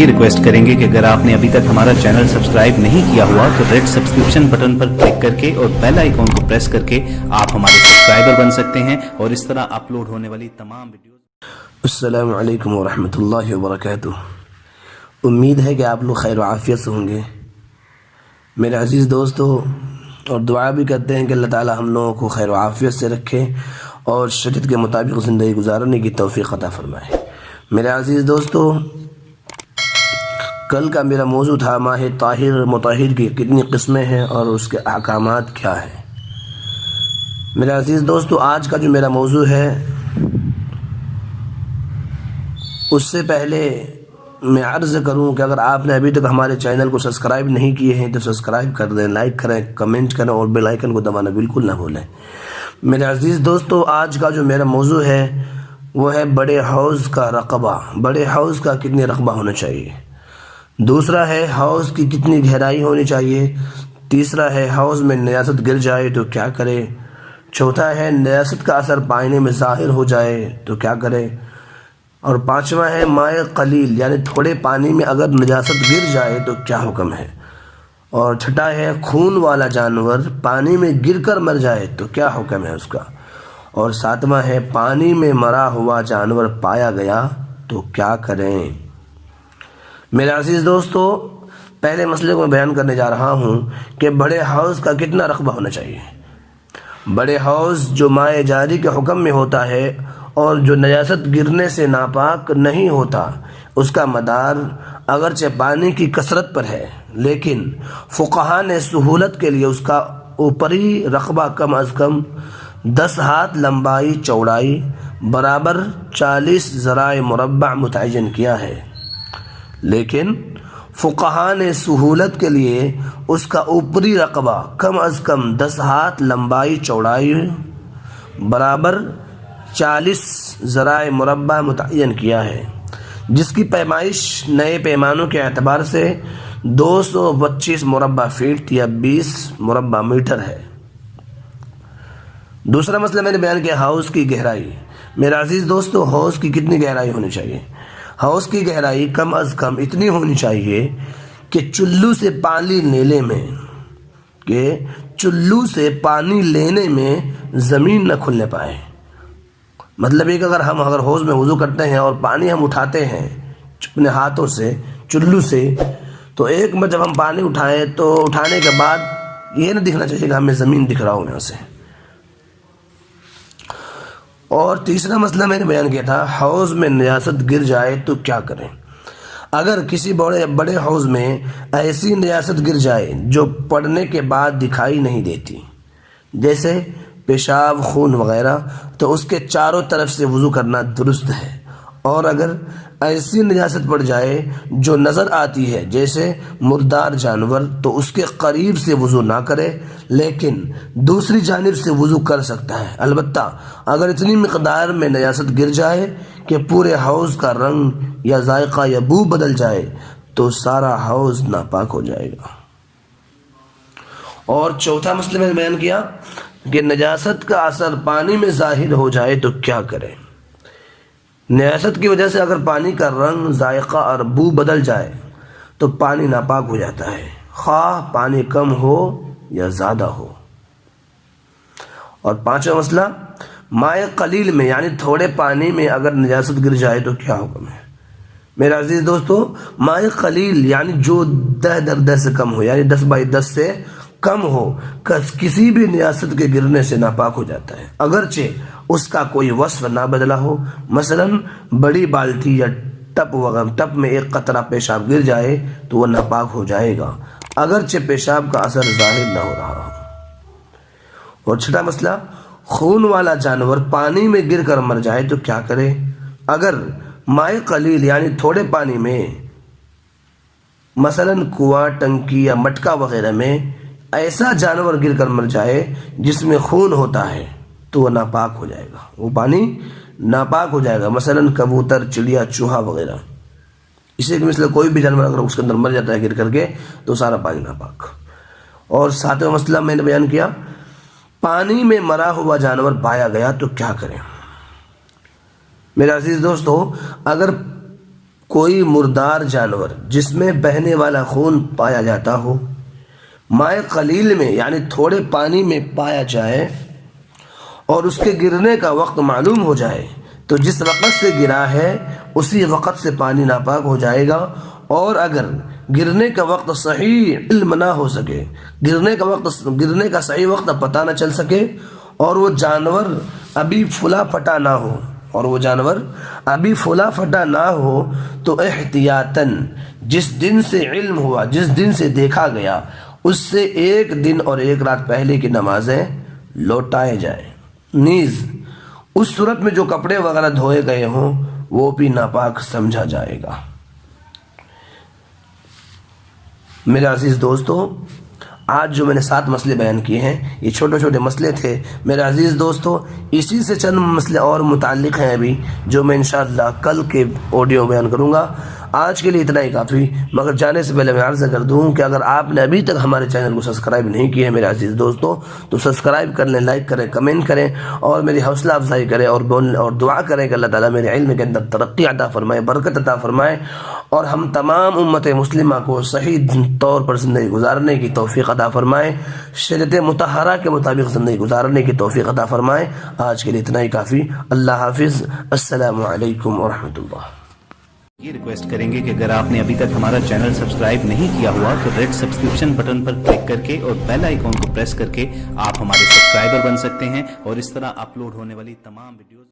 ये रिक्वेस्ट करेंगे कि अगर आपने अभी तक हमारा चैनल सब्सक्राइब नहीं किया हुआ तो रेड सब्सक्रिप्शन बटन पर क्लिक करके और बेल आइकॉन को प्रेस करके आप हमारे सब्सक्राइबर बन सकते हैं और इस तरह अपलोड होने वाली तमाम वीडियोस। अस्सलामु अलैकुम वरहमतुल्लाहि वबरकातुह। उम्मीद है कि आप लोग खैर आफियत से होंगे मेरे अजीज़ दोस्तों, और दुआ भी करते हैं कि अल्लाह ताला हम लोगों को खैर आफियत से रखे और शरीयत के मुताबिक ज़िंदगी गुजारने की तौफीक अता फरमाए। मेरे अजीज़ दोस्तों, कल का मेरा मौजू था माह ताहिर मुताहिर की कितनी किस्में हैं और उसके अहकामात क्या हैं। मेरे अजीज़ दोस्तों, आज का जो मेरा मौजू है उससे पहले मैं अर्ज़ करूं कि अगर आपने अभी तक हमारे चैनल को सब्सक्राइब नहीं किए हैं तो सब्सक्राइब कर दें, लाइक करें, कमेंट करें और बेल आइकन को दबाना बिल्कुल ना भूलें। मेरे अजीज़ दोस्तों, आज का जो मेरा मौजू है वो है बड़े हौज़ का रकबा। बड़े हौज़ का कितनी रकबा होना चाहिए। दूसरा है हौज़ की कितनी गहराई होनी चाहिए। तीसरा है हौज़ में नियासत गिर जाए तो क्या करे। चौथा है नियासत का असर पानी में ज़ाहिर हो जाए तो क्या करे। और पांचवा है माए कलील, यानी थोड़े पानी में अगर निजासत गिर जाए तो क्या हुक्म है। और छठा है खून वाला जानवर पानी में गिरकर मर जाए तो क्या हुक्म है उसका। और सातवां है पानी में मरा हुआ जानवर पाया गया तो क्या करें। मेरे अजीज़ दोस्तों, पहले मसले को मैं बयान करने जा रहा हूँ कि बड़े हौज़ का कितना रकबा होना चाहिए। बड़े हौज़ जो माए जारी के हुक्म में होता है और जो नजासत गिरने से नापाक नहीं होता, उसका मदार अगरचे पानी की कसरत पर है, लेकिन फुक़हा ने सहूलत के लिए उसका ऊपरी रकबा कम अज़ कम 10 हाथ लंबाई चौड़ाई बराबर 40 ज़राए मुरब्बा मुतय्यन किया है। लेकिन फुक़हा ने सहूलत के लिए उसका ऊपरी रकबा कम अज़ कम 10 हाथ लंबाई चौड़ाई बराबर 40 ज़राए मुरब्बा मुतय्यन किया है, जिसकी पैमाइश नए पैमानों के एतबार से 225 मुरब्बा फीट या 20 मुरब्बा मीटर है। दूसरा मसला मैंने बयान किया हौज़ की गहराई। मेरे अजीज़ दोस्तों, हौज़ की कितनी गहराई होनी चाहिए। हौज़ की गहराई कम अज़ कम इतनी होनी चाहिए कि चुल्लू से पानी लेने में ज़मीन न खुलने पाए। मतलब एक अगर हौज़ में वज़ू करते हैं और पानी हम उठाते हैं अपने हाथों से चुल्लू से, तो एक बार जब हम पानी उठाएं तो उठाने के बाद ये ना दिखना चाहिए कि हमें ज़मीन दिख रहा हो यहाँ से। और तीसरा मसला मैंने बयान किया था हौज़ में निजासत गिर जाए तो क्या करें। अगर किसी बड़े हौज़ में ऐसी निजासत गिर जाए जो पड़ने के बाद दिखाई नहीं देती, जैसे पेशाब खून वगैरह, तो उसके चारों तरफ से वज़ू करना दुरुस्त है। और अगर ऐसी निजासत पड़ जाए जो नज़र आती है जैसे मुर्दार जानवर, तो उसके करीब से वज़ू ना करे, लेकिन दूसरी जानिब से वज़ू कर सकता है। अलबत्ता अगर इतनी मिक़दार में निजासत गिर जाए कि पूरे हौज़ का रंग या जायका या बू बदल जाए तो सारा हौज़ नापाक हो जाएगा। और चौथा मसला मैंने बयान किया कि नजासत का असर पानी में ज़ाहिर हो जाए तो क्या करें। नजासत की वजह से अगर पानी का रंग, जायका और बू बदल जाए तो पानी नापाक हो जाता है, ख़्वाह पानी कम हो या ज़्यादा हो। और पांचवा मसला माए कलील में, यानी थोड़े पानी में अगर नजासत गिर जाए तो क्या हुक्म है। मेरे अजीज़ दोस्तों, माए कलील यानी जो 10 से कम हो, यानी 10 बाई 10 से कम हो, किसी भी नियासत के गिरने से नापाक हो जाता है, अगरचे उसका कोई वस्फ ना बदला हो। मसलन बड़ी बाल्टी या टप में एक कतरा पेशाब गिर जाए तो वह नापाक हो जाएगा, अगरचे पेशाब का असर जाहिर ना हो रहा हो। और छठा मसला खून वाला जानवर पानी में गिर कर मर जाए तो क्या करे। अगर माए कलील यानी थोड़े पानी में, मसलन कुआं, टंकी या मटका वगैरह में ऐसा जानवर गिर कर मर जाए जिसमें खून होता है तो वह नापाक हो जाएगा, वो पानी नापाक हो जाएगा। मसलन कबूतर, चिड़िया, चूहा वगैरह। इसी के मिसल कोई भी जानवर अगर उसके अंदर मर जाता है गिर करके तो सारा पानी नापाक। और सातवां मसला मैंने बयान किया पानी में मरा हुआ जानवर पाया गया तो क्या करें। मेरे अजीज दोस्तों, अगर کوئی مردار جانور جس میں بہنے والا خون پایا جاتا ہو مائع قلیل میں یعنی تھوڑے پانی میں پایا جائے اور اس کے گرنے کا وقت معلوم ہو جائے تو جس وقت سے گرا ہے اسی وقت سے پانی ناپاک ہو جائے گا، اور اگر گرنے کا وقت صحیح علم نہ ہو سکے، گرنے کا صحیح وقت پتہ نہ چل سکے اور وہ جانور ابھی پھلا پھٹا نہ ہو تو احتیاطاً جس دن سے علم ہوا، جس دن سے دیکھا گیا، اس سے 1 دن اور 1 رات پہلے کی نمازیں لوٹائے جائیں۔ نیز اس صورت میں جو کپڑے وغیرہ دھوئے گئے ہوں وہ بھی ناپاک سمجھا جائے گا۔ میرے عزیز دوستو، آج جو میں نے 7 مسئلے بیان کیے ہیں یہ چھوٹے چھوٹے مسئلے تھے میرے عزیز دوستو، اسی سے چند مسئلے اور متعلق ہیں ابھی جو میں انشاءاللہ کل کے آڈیو بیان کروں گا۔ آج کے لیے اتنا ہی کافی، مگر جانے سے پہلے میں عرض کر دوں کہ اگر آپ نے ابھی تک ہمارے چینل کو سبسکرائب نہیں کیا ہے میرے عزیز دوستو تو سبسکرائب کر لیں، لائک کریں، کمنٹ کریں اور میری حوصلہ افزائی کریں اور دعا کریں کہ اللہ تعالیٰ میرے علم کے اندر ترقی عطا فرمائے، برکت عطا فرمائے اور ہم تمام امت مسلمہ کو صحیح طور پر زندگی گزارنے کی توفیق عطا فرمائے، شریعت مطہرہ کے مطابق زندگی گزارنے کی توفیق عطا فرمائے۔ آج کے لیے اتنا ہی کافی، اللہ حافظ، السلام علیکم ورحمۃ اللہ۔ یہ ریکویسٹ کریں گے کہ اگر آپ نے ابھی تک ہمارا چینل سبسکرائب نہیں کیا ہوا تو ریڈ سبسکرپشن بٹن پر کلک کر کے اور بیل آئیکن کو پریس کر کے آپ ہمارے سبسکرائبر بن سکتے ہیں اور اس طرح اپلوڈ ہونے والی تمام ویڈیوز